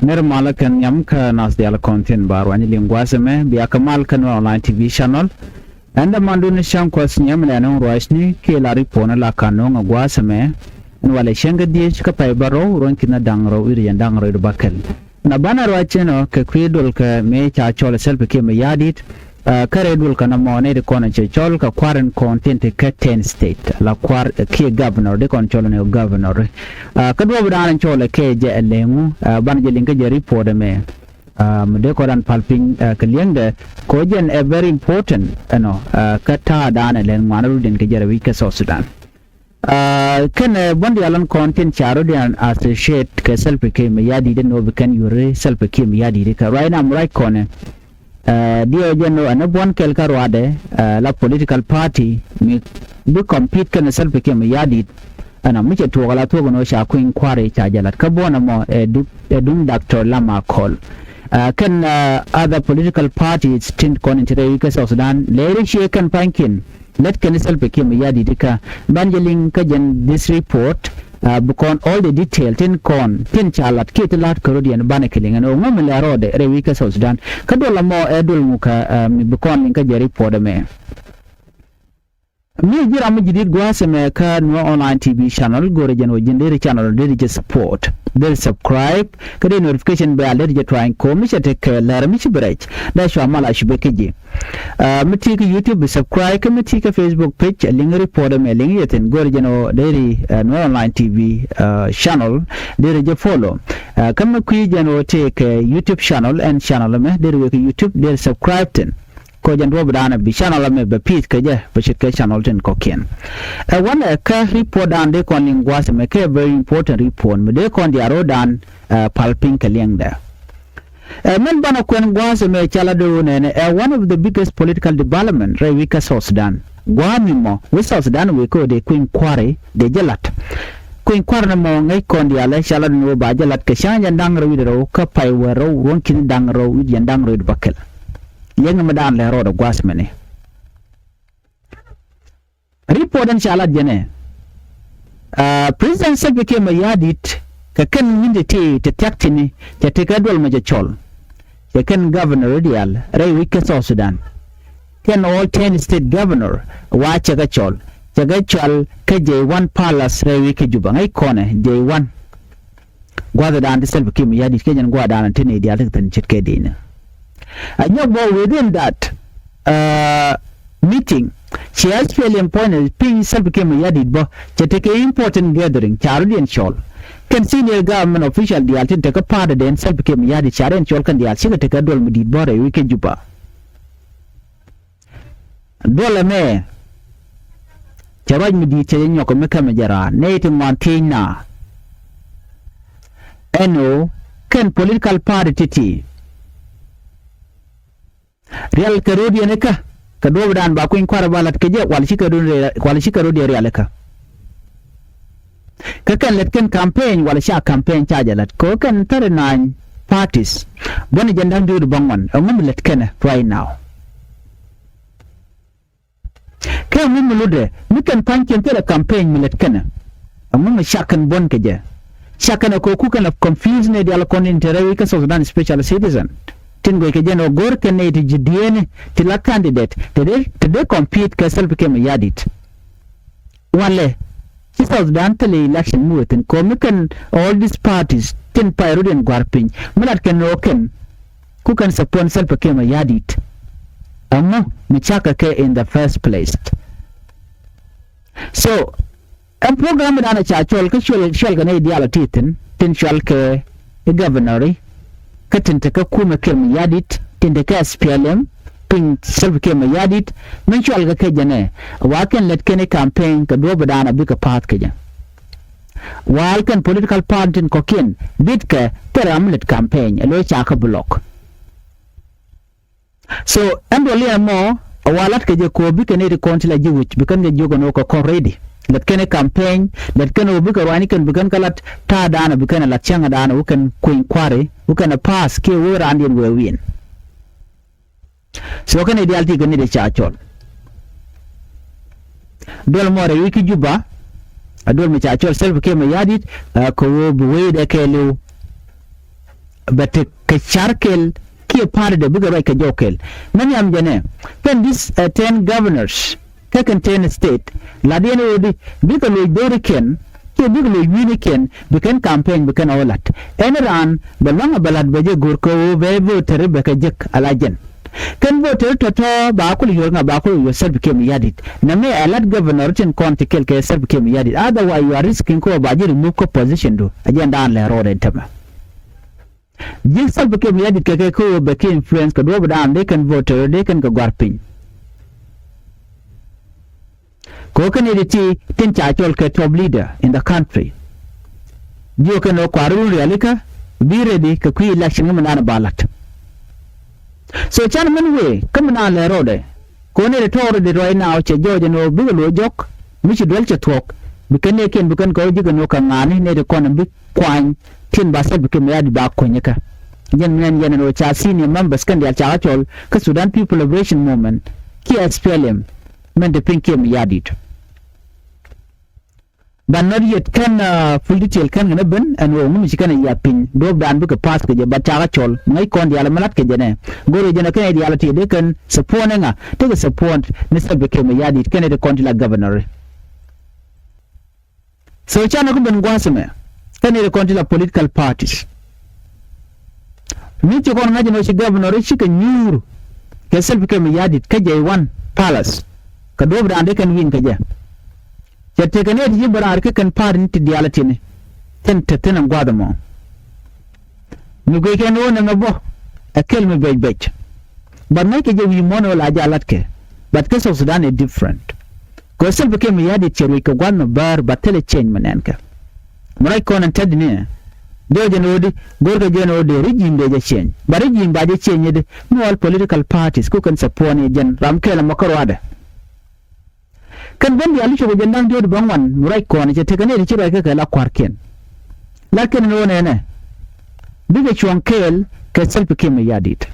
Nirmala kan yam ka nas dial content bar wani lingwaseme biya kamal kan online TV channel anda mandu ni sham kwas nyam na non roashni ke la ripona la kanong gwaseme wala shenga die ka pay baro ron kina dangro iri dangro do bakal na bana roacheno ke kwidol ka me cha chola self ke me yadit kare dul kana mone de kona che chol ka kwaren content ka 10 state la kwar ke governor de kon cholo ne governor ka do bran cholo ke je elengu ban je linka je report me de koran palping kliende ko jen a very important ka ta dana len manaru den ke jara wika so Sudan kan bondi alan content charo den associate ka self ke me yadi de no kan yure self ke me yadi de ka right now right corner dio jeno anabon kel karwade la political party mi be compete kan self ke me yadi ana muke to wala to gono sha kuin kware cha jalat ka bona mo dum Dr. Lama call kan other political parties tin kon intere ka South Sudan lere shi kan pankin let kan self ke me yadi dika banjeling ka jen this report bukon all the detail tin chalat kitilat korodian banekeling no ngam la rode rewi ka South Sudan kadola mo edul muka mi bukon ka je report me mi jira mu jidid gwaseme ka no online TV channel gore jeno jindere channel de support del subscribe kade notification bell de trying ko mi chete lar mi break da sho mala shibeke miti ka YouTube subscribe ka miti ka Facebook page link report me link yeten gore jeno de no online TV channel de follow kam ku jeno take YouTube channel and channel me de YouTube de subscribe ten ko jando bdana bi channel me be pit ke je be chit channel ten ko ken one ka report and de kon lingwas me ke very important report me de kon dia rodan palping ke lengda men bana kon gwas me chala do ne one of the biggest political development right we ka South Sudan gwami mo we South Sudan we ko de queen kware de jalat queen kware mo ngai kon dia la chala no ba jalat ke shanya ndang ro widero ka pai wero won kin dang ro wi ndang ro bakel yang madan le roda gwasmene report an shala jene president selbe ke mayadit ka kan minde te taktini te kadol ma chol te kan governor radial ray wike South Sudan ken all 10 state governor wa chaga chol ka J1 palace ray wike juba ngai kone J1 gwada dan selbe ke mayadit ke jan gwada nan tene dia tan chitke dina within that meeting, she has fairly appointed Ping became a yadid bo to take an important gathering, Charlie and Shawl. Can senior government official the altin take a part of the and self became yadid, Charlie and Shawl can the alcina take a dol with bore a weekend juba. Dola me Charaj Midi Chain Yokomeka Majara, native Montana. Eno can political party. Real karodi neka kado dan ba ku inkwara balat keje wal shi karodi real ka kan letken campaign wal sha campaign chajalat ko kan tare nine parties boni jandang du bangwan ngum letken right now kan mum lude mikan panken tare campaign mi letken ngum shakan bon keje shakan ko ku kan confuse ne dial kon intere ka South Sudan special citizen tingo ke jeno gor kene ti jidiene ti la candidate te compete ka self became yadit wale ci South Sudan tele election mutin ko mikan all these parties tin pyrodian gwarpin mulat ken oken ku kan support self became yadit amma mi chaka ke in the first place so a program da na cha chol ka shol ga ne diala titin tin shol ke governor katinta ka kuma ke mu yadit tinda ka SPLM pin self ke mu yadit men shwal ga ke jane wa kan let kene campaign ka do badana bi ka pat ke jan wal kan political party ko ken bit ka teram let campaign elo cha ka block so andoli mo walat ke je ko bi ke ne de kontila jiwich bi kan je jogo no ko ready let kene campaign let kene bi ka wani kan bi kan kalat ta dana bi kan la changa dana u kan kuin kware u kan pass ke wora andien we win so kan idealti kan de chachol dol more wiki juba adol mi chachol self ke ma yadit ko bu we de ke lu but ke charkel ki part de bigger like jokel many am jane when this 10 governors ka contain state la de no di bigger lo doriken ki bigger lo uniken bikan campaign bikan awalat enran balanga balad beje gorko be voter be ka jek alajen kan voter to ba kul yor nga ba kul yor self came yadit na me alat governor tin county kel ke self came yadit otherwise you are risking ko ba ji remove ko position do agenda an le road entama jil self came yadit ke ko be ke influence ko do ba they can voter they can go garpin ko kan editi tin cha chol ke top leader in the country dio kan o kwaru realika be ready ka ku election ngam na balat so chan manwe kamna le rode ko ne to de right now che joje no bigalo jok mi chi dwel che tok bikane ken bikan ko jiga no kan ngani ne de kon bi kwan tin ba se bikem ya di ba ko nyaka yen men yen no cha senior members kan dia cha chol ka Sudan People Liberation Movement ki SPLM men de pinkem ya dit ban not yet kan full detail kan ne ben and wo mu shi kan ya pin do dan bu ka pass ke ba ta chol ngai kon dia la malat ke jene gore jene kan dia la ti de kan support nga te support ne se be ke me ya dit kan de kon la governor so chana ko ben gwasme kan de kon la political parties ni ti kon ngaji no shi governor shi ka nyuru ke se be ke me ya dit ka je one palace ka do dan de kan win ka je jette kan edi jibarar ke kan parin ti dialati ne ten tetenan gwadamo nu go ken wona ngabo akel me bej but make je wi mono la jalat ke but ke South Sudan is different ko sel be ke mi yadi cheri ko gwan bar batele change manen ka moray kon tad ne do je no di gorgo je no de regime de change but regime ba je change de no all political parties ku kan support ne jen ram kela makarwada kan ben ya licho jendang dio bangwan murai kon je tekane ri chira ke la kwarken lakin no ne biga chuan kel ke self kim yadit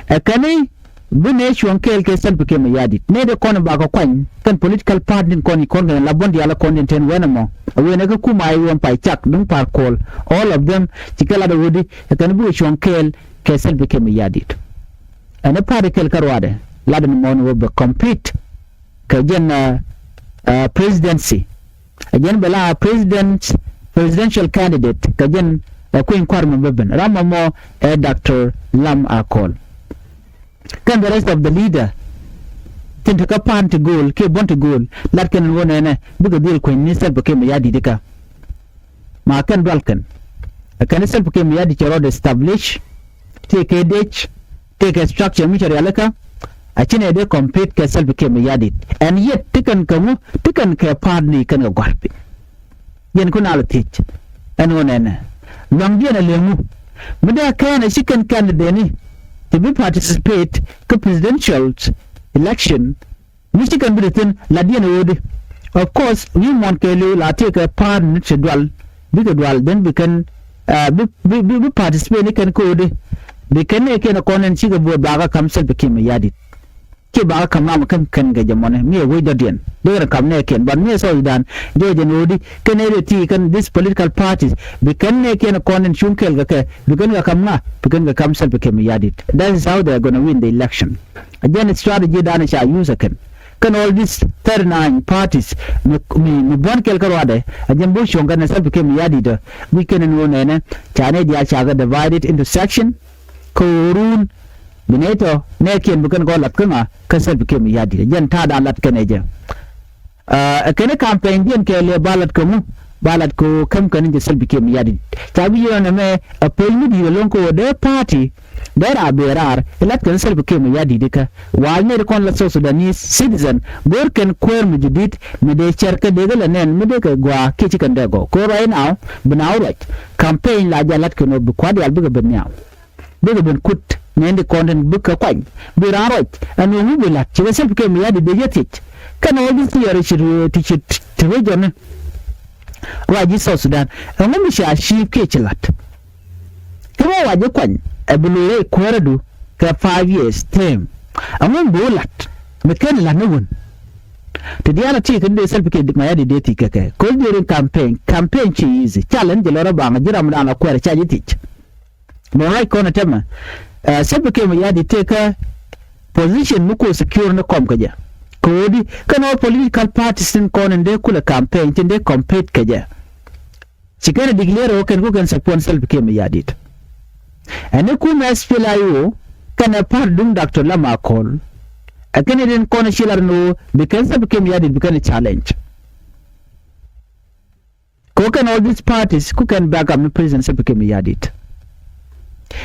akani bune chuan kel ke self kim yadit ne de kon ba ko kwan kan political party kon la bondi ala kon ten wenamo we ne ko kuma yi won pai chak dum par kol all of them tikala da wodi kan biga chuan kel ke self kim yadit ana pare kel karwade ladan mon will compete kajen presidency again bela presidential candidate kajen queen kwarma beben ramamo Dr. Lam Akol kan the rest of the leader tinta ka pan to goal ke bon to goal lat kan wona ne buga dil ko ni sel ke me yadi dika ma kan balkan kan sel ke me yadi chero establish take a ditch take a structure mi chari alaka achine de compete ke self ke me yadit and yet tikan ke partner kan ga gwarpe yen kuna la teach and wonena long dia na lemu muda kana shikan candidate ni to be participate ke presidential election michigan britain la dia na wodi of course we want ke la take a partner to dual then we can be participate ni kan ko de de kan ne ke na konen shiga bo baga kam self ke me yadit ke ba kam na kan ga jamone me we dodien de kam ne ken ban me so idan de nodi ken ne ti kan this political parties be kan ne ken konen shunkel ga ke be kan ga kam na be kan ga kam self ke me yadit that is how they are going to win the election again strategy dan sha use kan all these 39 parties me bon kel karwade again bo shonga na self ke me yadit we can no ne chane dia cha ga divided into section korun bineto ne ken bukan go lat kana kasal bikem yadi jen ta da lat kene je kene campaign dien ke le balat ko kam kan je sel bikem yadi tabi yo na me a paymi di lonko de party dera berar lat kan sel bikem yadi dika wa ne kon la Sudanese citizen bor ken kwer mu jidit me de cherka de gala nen me de ka gwa ke cikan de go ko right now binawrat campaign la jalat ko no bu kwadi al biga benyaw biga ben kut nende content buka kwany birarot anu mu bilat chiga self ke mi yadi de yetit kana wadi tiyare shiru tichit tiwejon waji South Sudan anu mi sha shi ke chilat kama waji kwany abulure kweradu ka 5 years term anu bolat meken la nuwun to the other tick and they self ke my adi deti keke cause during campaign chi easy challenge lora banga jiram dana kwere chaji teach no right kona tema self ke my adi take a position muko secure na kom kaja kodi kana political parties in kona nde kula campaign tinde compete kaja chikana declare oken ko kan support self ke my adi ene kuma SPLIO kana par dum Dr. Lama call a Canadian corner shiller no because of became yadi become a challenge. Cook and all these parties who can back up the president became yadit.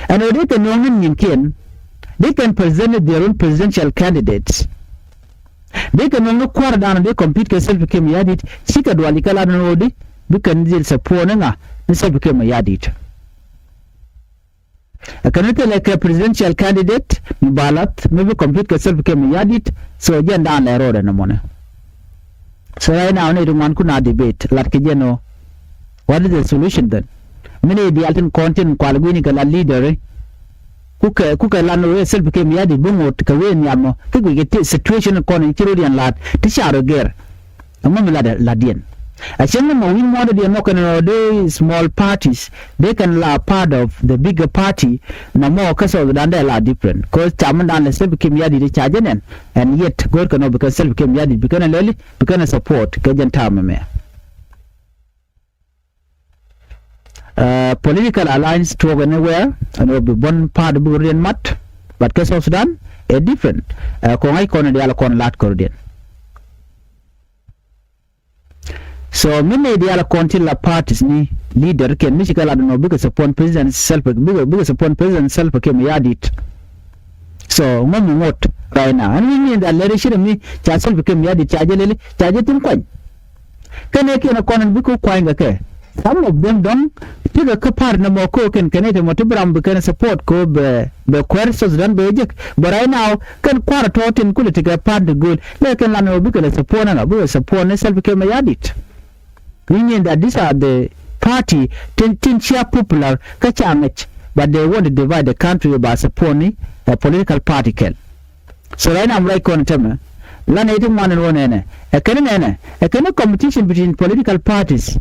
And they can only they can present their own presidential candidates. They can only quarter down and they compete because became yadit. Sika dualikala no de because support nga and became a yadit. A candidate like a presidential candidate, ballot, maybe complete yourself became a yadit, so again down the road and the money. So right now, need one could not debate, like you know, what is the solution then? Many the alternate content, qualified leader, cook a land away, self became yadit, boom, or Kawain Yamo, think we get situation according to Chirodian lad, Tishar Ger, among Ladian. I think we wanted to knock on small parties. They can la part of the bigger party. No more because of the la different. Because chairman and the self became yadi the charging and yet God cannot because self became yadi become a lily become a support. Kajan time political alliance to anywhere and will be one part of Burundian mat, but case of Sudan a different. Kongai kon the alakon lat Kurdian. So many the other continental parties ni leader can Michigan I don't know because upon president self because upon president self came yadit. So many what right now and we mean that leadership me self became yadit charge coin. Can I can a coin buku coin okay. Some of them don't take a part no more coke and Canada Motibram become support ko be questions done be but right now can quarter tot in could take a part the good like can land because support and a support self became yadit. We mean that these are the party tin share popular kachamech, but they want to divide the country by supporting a political party. So right now I'm like on tema. Lan 81 and 1 a can competition between political parties.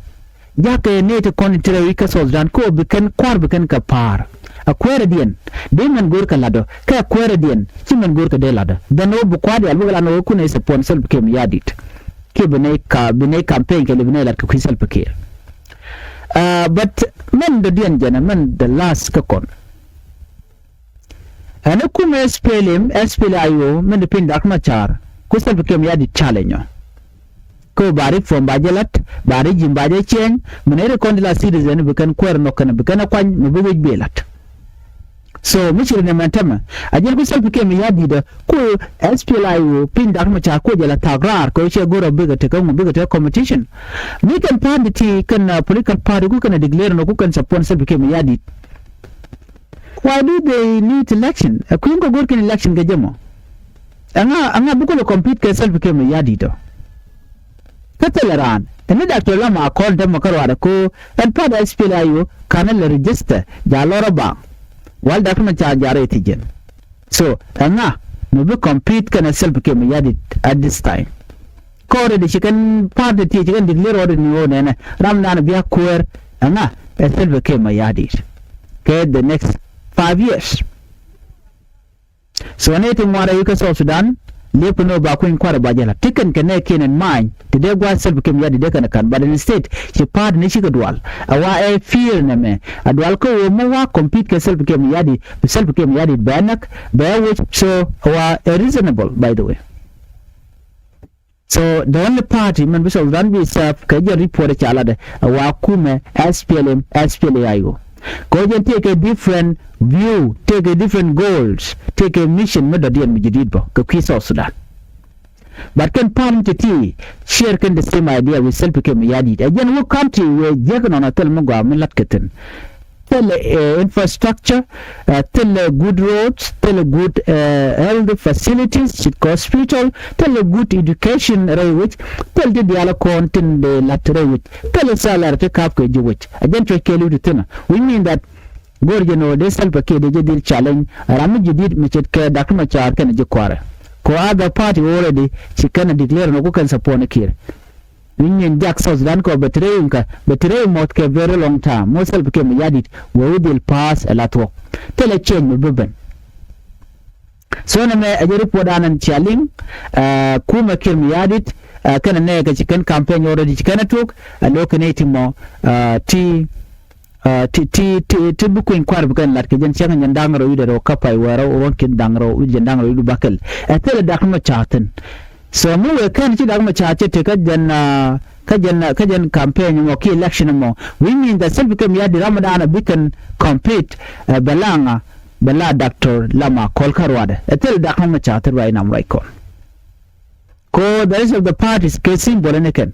Jaka nate contrary because dan ko bekan kwar bekan kapar. A queridian, Demon Gurka lado, ka queridian, Simon Gurka de lado. The no bukwadi alugala no kuna is upon self became yadit. Bine campaign ke libne lat ku self care. But men the dian gentlemen the last kakon. And a kuma SPLIO men the pin dakmachar ku self became yadit challenge. Ko bari from bajalat bari jimbaje chen menere kondila citizen bekan kwer no kana bekan kwany mbugo belat. So michiri ne mantama ajel ku self became yadida ku SPLIO pin dakmachar ko jela tagrar ko che goro bega te competition. We can party can political party ku can declare no ku can support self became yadit. Why do they need election? A queen go work in election gajemo. Anga buko compete ke self became yadito. Katelaran, and Dr. Lama called them Makarwako and part SPLIO can register Jalora Bang. While Dr. Jare Tijan. So, Anga, no compete can self became yadit at this time. Corre the chicken part the teacher declare order new and Ramdan Bia Queer, Anga, a self became a yadit. Okay, the next 5 years. So, anything more you can also done. Lepono ba ko inquire bajala tiken kenekin in mind today gwa self became yadi de kan but instead she part ni shigadwal awa fear na me adwal ko mo wa compete ke self became yadi banak by which so awa reasonable by the way. So the only party man bisol dan be self ka je report chala de awa kume SPLIO go take a different view, take a different goals, take a mission medadian mijididbo ka kwisa Sudan. But can party share can the same idea with self became yadi. Again, what country where jagan on a tell muga milat keten. Tell infrastructure, tell good roads, tell good health facilities, hospital, tell good education, which tell the dialogue content the lateral which tell a salary to cap which again to kill you to thinner. We mean that Gorgeno, they self a kid, they did challenge, Ramiji did Michet Care, Dr. Machar can Jaquara. ko other party already she can declare no can support kir in Jack South Sudan ko betray mot ke very long time most help became yadit we will pass a lot work tell a change me beben so na me ajeri podanan chaling kuma kir mi yadit kana ne ga cikin campaign already cikin tok a lokacin mo ti bukuin kwar bukan lat ke jen changa nyandangro yude ro kapai wara uron kin dangro uje dangro yudu bakal atele dakma chaten so mu we kan ci dakma chate te kajan campaign mo ki election mo we mean that self became ya di ramadan bikan compete bala doctor lama kolkarwada atele dakma chate right now right ko the rest of the parties ke symbol neken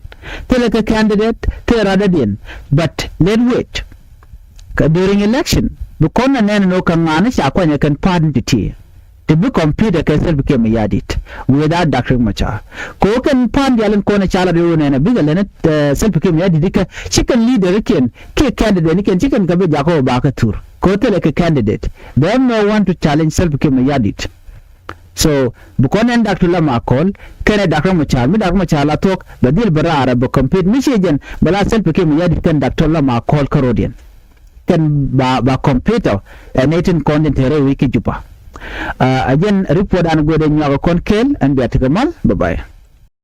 tele ka candidate te radadin but let's wait during election because na nene no kan ngana sha kwanya kan party to be computer kan self became yadit without Dr. Macha ko kan party alan ko na chala do ne na bigal ne self became yadit ka chicken leader ken ke candidate ni ken chicken ka be jako ba ka tur ko tele ka candidate they no want to challenge self became yadit so because na Dr. Lama call kan Dr. Macha mi Dr. Macha la tok da dil bara arab compete mission bala self became yadit kan Dr. Lama call karodian kan ba computer netin content here wiki jupa again report an gode nyago kon kel and be atgamal bye bye